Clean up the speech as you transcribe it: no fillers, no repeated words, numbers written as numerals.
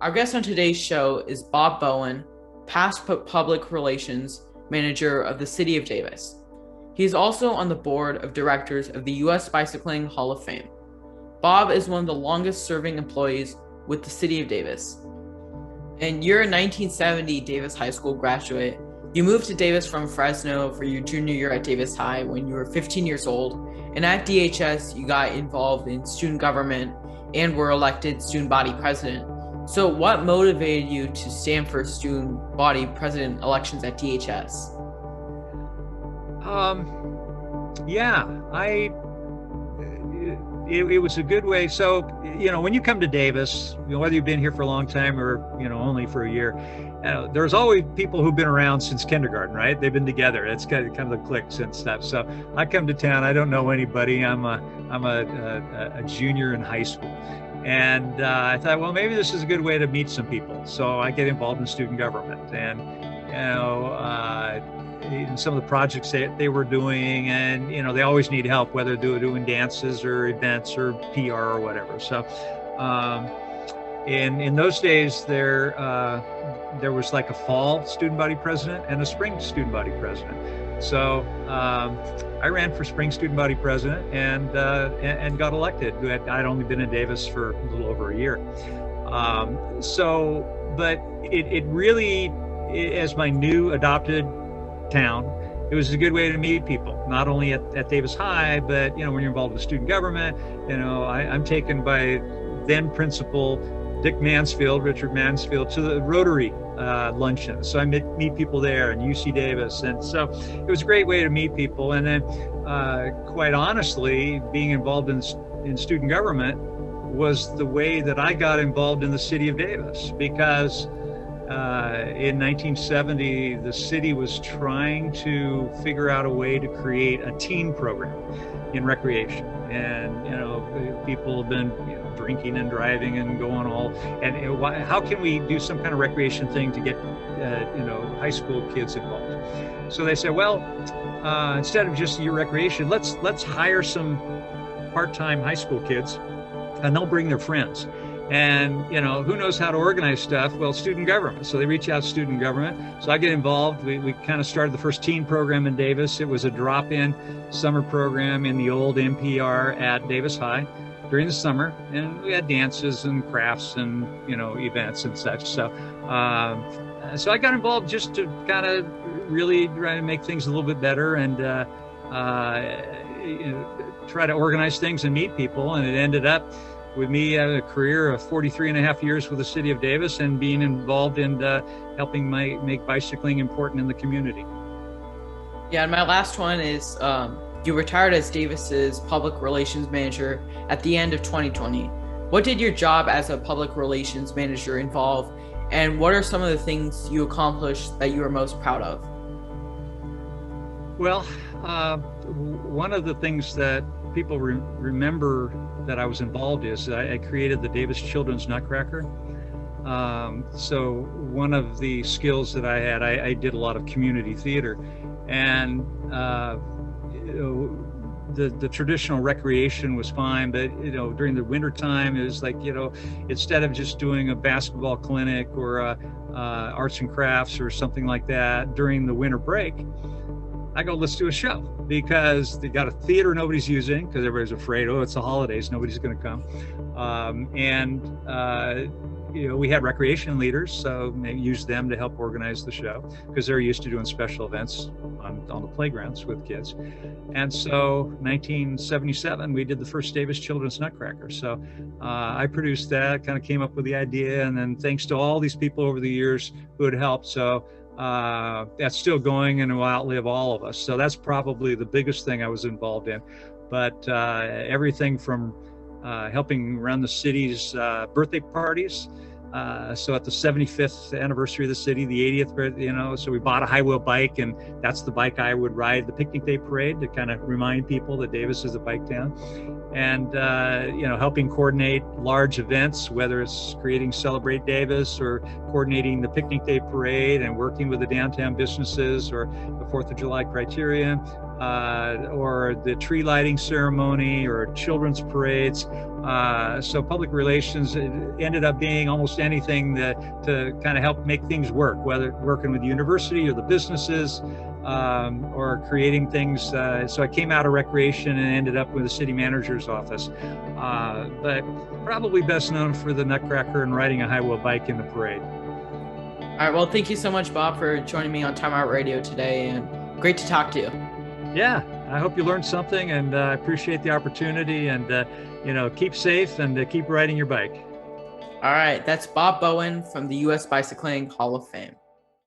Our guest on today's show is Bob Bowen, past public relations manager of the City of Davis. He is also on the board of directors of the U.S. Bicycling Hall of Fame. Bob is one of the longest-serving employees with the City of Davis. And you're a 1970 Davis High School graduate. You moved to Davis from Fresno for your junior year at Davis High when you were 15 years old. And at DHS, you got involved in student government and were elected student body president. So what motivated you to stand for student body president elections at DHS? It was a good way. So, when you come to Davis, whether you've been here for a long time or, only for a year, there's always people who've been around since kindergarten, right? They've been together. It's kind of the cliques and stuff. So I come to town, I don't know anybody. I'm a junior in high school. And I thought, well, maybe this is a good way to meet some people. So I get involved in student government and, in some of the projects they were doing, and they always need help, whether they're doing dances or events or PR or whatever. So in those days there was like a fall student body president and a spring student body president. So I ran for spring student body president and got elected. I'd only been in Davis for a little over a year. But it really, as my new adopted town, it was a good way to meet people, not only at Davis High, but when you're involved with student government. I'm taken by then principal Richard Mansfield, to the Rotary luncheon. So I meet people there, and UC Davis, and so it was a great way to meet people. And then quite honestly, being involved in student government was the way that I got involved in the City of Davis, because in 1970, the city was trying to figure out a way to create a teen program in recreation. And, people have been drinking and driving and going all, and how can we do some kind of recreation thing to get, high school kids involved? So they said, well, instead of just your recreation, let's hire some part-time high school kids, and they'll bring their friends. And, who knows how to organize stuff? Well, student government. So they reach out to student government. So I get involved. We kind of started the first teen program in Davis. It was a drop-in summer program in the old NPR at Davis High during the summer. And we had dances and crafts and, events and such. So I got involved just to kind of really try to make things a little bit better and try to organize things and meet people. And it ended up with me having a career of 43 and a half years with the City of Davis and being involved in helping make bicycling important in the community. Yeah, and my last one is you retired as Davis's public relations manager at the end of 2020. What did your job as a public relations manager involve, and what are some of the things you accomplished that you are most proud of? Well, one of the things that people remember that I was involved is I created the Davis Children's Nutcracker. So one of the skills that I had, I did a lot of community theater, and the traditional recreation was fine, but during the winter time, it was like, instead of just doing a basketball clinic or arts and crafts or something like that during the winter break, I go, let's do a show, because they got a theater nobody's using because everybody's afraid, it's the holidays, nobody's going to come. We had recreation leaders, so they used them to help organize the show because they're used to doing special events on the playgrounds with kids. And so 1977, we did the first Davis Children's Nutcracker. So I produced that, kind of came up with the idea, and then thanks to all these people over the years who had helped. So that's still going and will outlive all of us. So that's probably the biggest thing I was involved in. But everything from helping run the city's birthday parties. So at the 75th anniversary of the city, the 80th, so we bought a high wheel bike, and that's the bike I would ride the picnic day parade to kind of remind people that Davis is a bike town. And, helping coordinate large events, whether it's creating Celebrate Davis or coordinating the picnic day parade and working with the downtown businesses or the 4th of July Criterion, or the tree lighting ceremony or children's parades. So public relations ended up being almost anything to kind of help make things work, whether working with the university or the businesses, or creating things. So I came out of recreation and ended up with the city manager's office, but probably best known for the Nutcracker and riding a high-wheel bike in the parade. All right. Well, thank you so much, Bob, for joining me on Timeout Radio today, and great to talk to you. Yeah, I hope you learned something, and I appreciate the opportunity, and keep safe and keep riding your bike. All right. That's Bob Bowen from the U.S. Bicycling Hall of Fame.